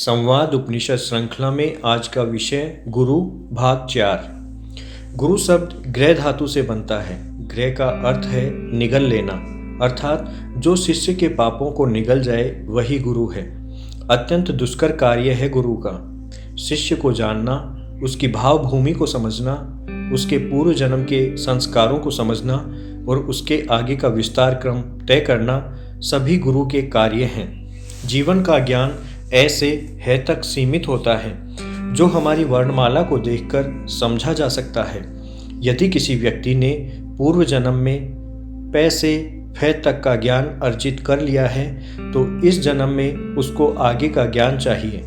संवाद उपनिषद श्रृंखला में आज का विषय गुरु भाग 4। गुरु शब्द ग्रह धातु से बनता है। ग्रह का अर्थ है निगल लेना, अर्थात जो शिष्य के पापों को निगल जाए वही गुरु है। अत्यंत दुष्कर कार्य है गुरु का। शिष्य को जानना, उसकी भाव भूमि को समझना, उसके पूर्व जन्म के संस्कारों को समझना और उसके आगे का विस्तार क्रम तय करना सभी गुरु के कार्य हैं। जीवन का ज्ञान ऐसे है तक सीमित होता है जो हमारी वर्णमाला को देखकर समझा जा सकता है। यदि किसी व्यक्ति ने पूर्व जन्म में पैसे फै तक का ज्ञान अर्जित कर लिया है तो इस जन्म में उसको आगे का ज्ञान चाहिए।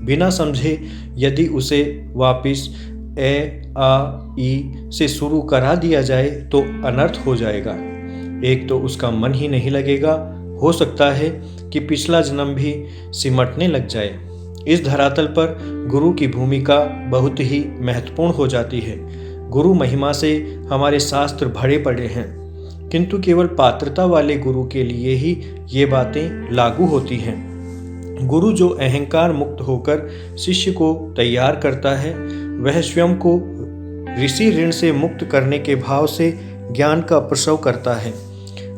बिना समझे यदि उसे वापिस ए आ ई से शुरू करा दिया जाए तो अनर्थ हो जाएगा। एक तो उसका मन ही नहीं लगेगा, हो सकता है कि पिछला जन्म भी सिमटने लग जाए। इस धरातल पर गुरु की भूमिका बहुत ही महत्वपूर्ण हो जाती है। गुरु महिमा से हमारे शास्त्र भरे पड़े हैं, किंतु केवल पात्रता वाले गुरु के लिए ही ये बातें लागू होती हैं। गुरु जो अहंकार मुक्त होकर शिष्य को तैयार करता है, वह स्वयं को ऋषि ऋण से मुक्त करने के भाव से ज्ञान का प्रसव करता है।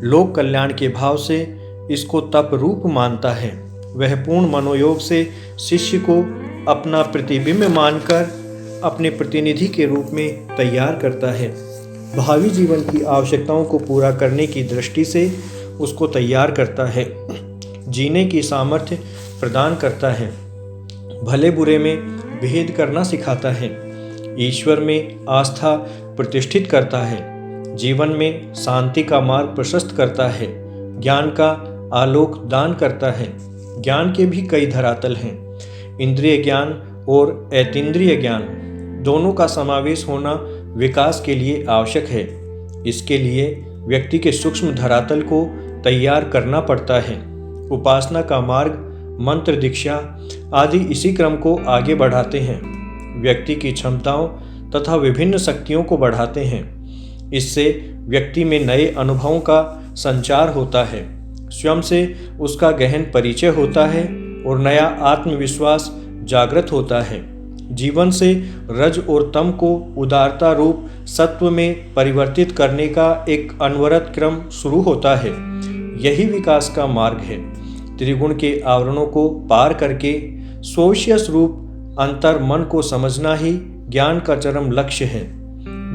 लोक कल्याण के भाव से इसको तप रूप मानता है। वह पूर्ण मनोयोग से शिष्य को अपना प्रतिबिंब मानकर अपने प्रतिनिधि के रूप में तैयार करता है। भावी जीवन की आवश्यकताओं को पूरा करने की दृष्टि से उसको तैयार करता है। जीने की सामर्थ्य प्रदान करता है। भले बुरे में भेद करना सिखाता है। ईश्वर में आस्था प्रतिष्ठित करता है। जीवन में शांति का मार्ग प्रशस्त करता है। ज्ञान का आलोक दान करता है। ज्ञान के भी कई धरातल हैं। इंद्रिय ज्ञान और ऐतिंद्रिय ज्ञान दोनों का समावेश होना विकास के लिए आवश्यक है। इसके लिए व्यक्ति के सूक्ष्म धरातल को तैयार करना पड़ता है। उपासना का मार्ग, मंत्र दीक्षा आदि इसी क्रम को आगे बढ़ाते हैं। व्यक्ति की क्षमताओं तथा विभिन्न शक्तियों को बढ़ाते हैं। इससे व्यक्ति में नए अनुभवों का संचार होता है। स्वयं से उसका गहन परिचय होता है और नया आत्मविश्वास जागृत होता है। जीवन से रज और तम को उदारता रूप सत्व में परिवर्तित करने का एक अनवरत क्रम शुरू होता है। यही विकास का मार्ग है। त्रिगुण के आवरणों को पार करके स्वविशेष रूप अंतर मन को समझना ही ज्ञान का चरम लक्ष्य है।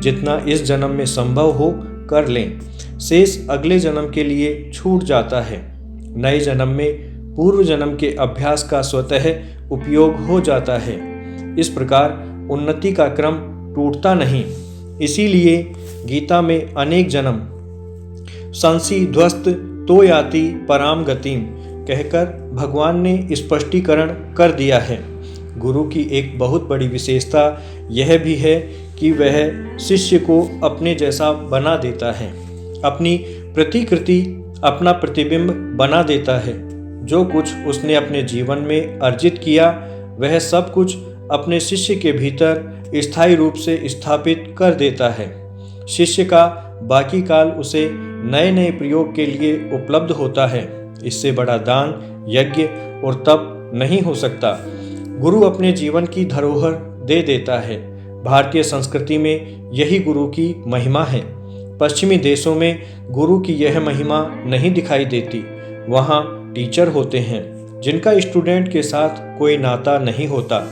जितना इस जन्म में संभव हो कर लें, शेष अगले जन्म के लिए छूट जाता है। नए जन्म में पूर्व जन्म के अभ्यास का स्वतः उपयोग हो जाता है। इस प्रकार उन्नति का क्रम टूटता नहीं। इसीलिए गीता में अनेक जन्म संसी ध्वस्त तो याति पराम गतिम कहकर भगवान ने स्पष्टीकरण कर दिया है। गुरु की एक बहुत बड़ी विशेषता यह भी है कि वह शिष्य को अपने जैसा बना देता है। अपनी प्रतिकृति, अपना प्रतिबिंब बना देता है। जो कुछ उसने अपने जीवन में अर्जित किया वह सब कुछ अपने शिष्य के भीतर स्थायी रूप से स्थापित कर देता है। शिष्य का बाकी काल उसे नए नए प्रयोग के लिए उपलब्ध होता है। इससे बड़ा दान, यज्ञ और तप नहीं हो सकता। गुरु अपने जीवन की धरोहर दे देता है। भारतीय संस्कृति में यही गुरु की महिमा है। पश्चिमी देशों में गुरु की यह महिमा नहीं दिखाई देती। वहाँ टीचर होते हैं जिनका स्टूडेंट के साथ कोई नाता नहीं होता।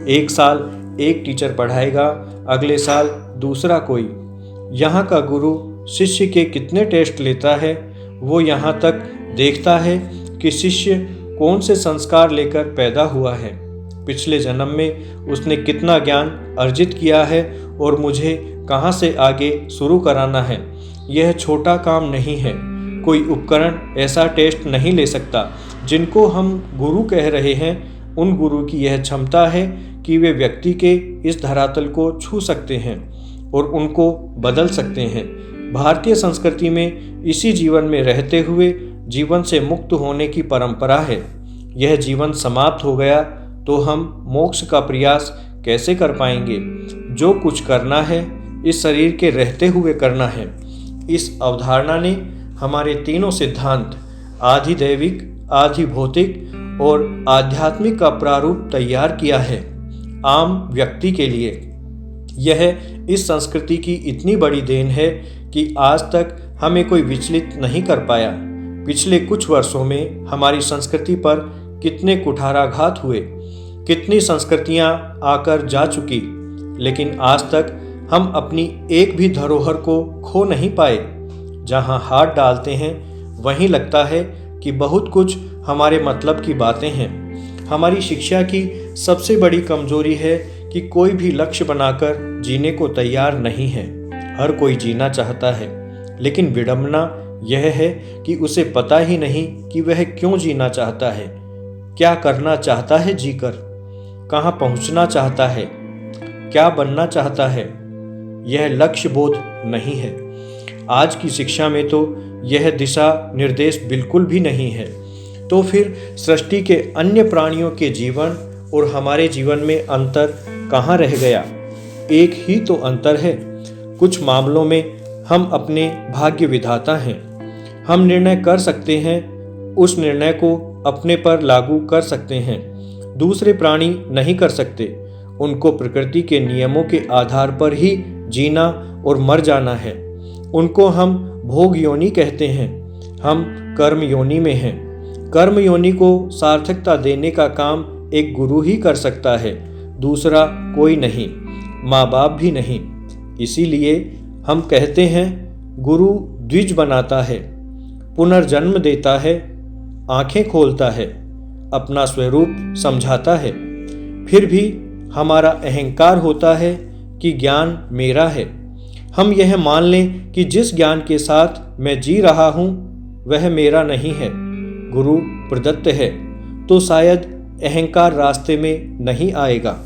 एक साल एक टीचर पढ़ाएगा, अगले साल दूसरा कोई। यहाँ का गुरु शिष्य के कितने टेस्ट लेता है, वो यहाँ तक देखता है कि शिष्य कौन से संस्कार लेकर पैदा हुआ है, पिछले जन्म में उसने कितना ज्ञान अर्जित किया है और मुझे कहाँ से आगे शुरू कराना है। यह छोटा काम नहीं है। कोई उपकरण ऐसा टेस्ट नहीं ले सकता। जिनको हम गुरु कह रहे हैं, उन गुरु की यह क्षमता है कि वे व्यक्ति के इस धरातल को छू सकते हैं और उनको बदल सकते हैं। भारतीय संस्कृति में इसी जीवन में रहते हुए जीवन से मुक्त होने की परंपरा है। यह जीवन समाप्त हो गया तो हम मोक्ष का प्रयास कैसे कर पाएंगे? जो कुछ करना है इस शरीर के रहते हुए करना है। इस अवधारणा ने हमारे तीनों सिद्धांत, आधि दैविक, आधि भौतिक और आध्यात्मिक का प्रारूप तैयार किया है आम व्यक्ति के लिए। यह इस संस्कृति की इतनी बड़ी देन है कि आज तक हमें कोई विचलित नहीं कर पाया। पिछले कुछ वर्षों में हमारी संस्कृति पर कितने कुठाराघात हुए, कितनी संस्कृतियां आकर जा चुकी, लेकिन आज तक हम अपनी एक भी धरोहर को खो नहीं पाए। जहां हाथ डालते हैं वहीं लगता है कि बहुत कुछ हमारे मतलब की बातें हैं। हमारी शिक्षा की सबसे बड़ी कमजोरी है कि कोई भी लक्ष्य बनाकर जीने को तैयार नहीं है। हर कोई जीना चाहता है, लेकिन विडंबना यह है कि उसे पता ही नहीं कि वह क्यों जीना चाहता है, क्या करना चाहता है जीकर, कहाँ पहुँचना चाहता है, क्या बनना चाहता है। यह लक्ष्य बोध नहीं है। आज की शिक्षा में तो यह दिशा निर्देश बिल्कुल भी नहीं है। तो फिर सृष्टि के अन्य प्राणियों के जीवन और हमारे जीवन में अंतर कहाँ रह गया? एक ही तो अंतर है। कुछ मामलों में हम अपने भाग्य विधाता हैं। हम निर्णय कर सकते हैं, उस निर्णय को अपने पर लागू कर सकते हैं। दूसरे प्राणी नहीं कर सकते। उनको प्रकृति के नियमों के आधार पर ही जीना और मर जाना है। उनको हम भोग योनि कहते हैं, हम कर्म योनि में हैं। कर्म योनि को सार्थकता देने का काम एक गुरु ही कर सकता है, दूसरा कोई नहीं, माँ बाप भी नहीं। इसीलिए हम कहते हैं गुरु द्विज बनाता है, पुनर्जन्म देता है, आंखें खोलता है, अपना स्वरूप समझाता है। फिर भी हमारा अहंकार होता है कि ज्ञान मेरा है। हम यह मान लें कि जिस ज्ञान के साथ मैं जी रहा हूँ वह मेरा नहीं है, गुरु प्रदत्त है, तो शायद अहंकार रास्ते में नहीं आएगा।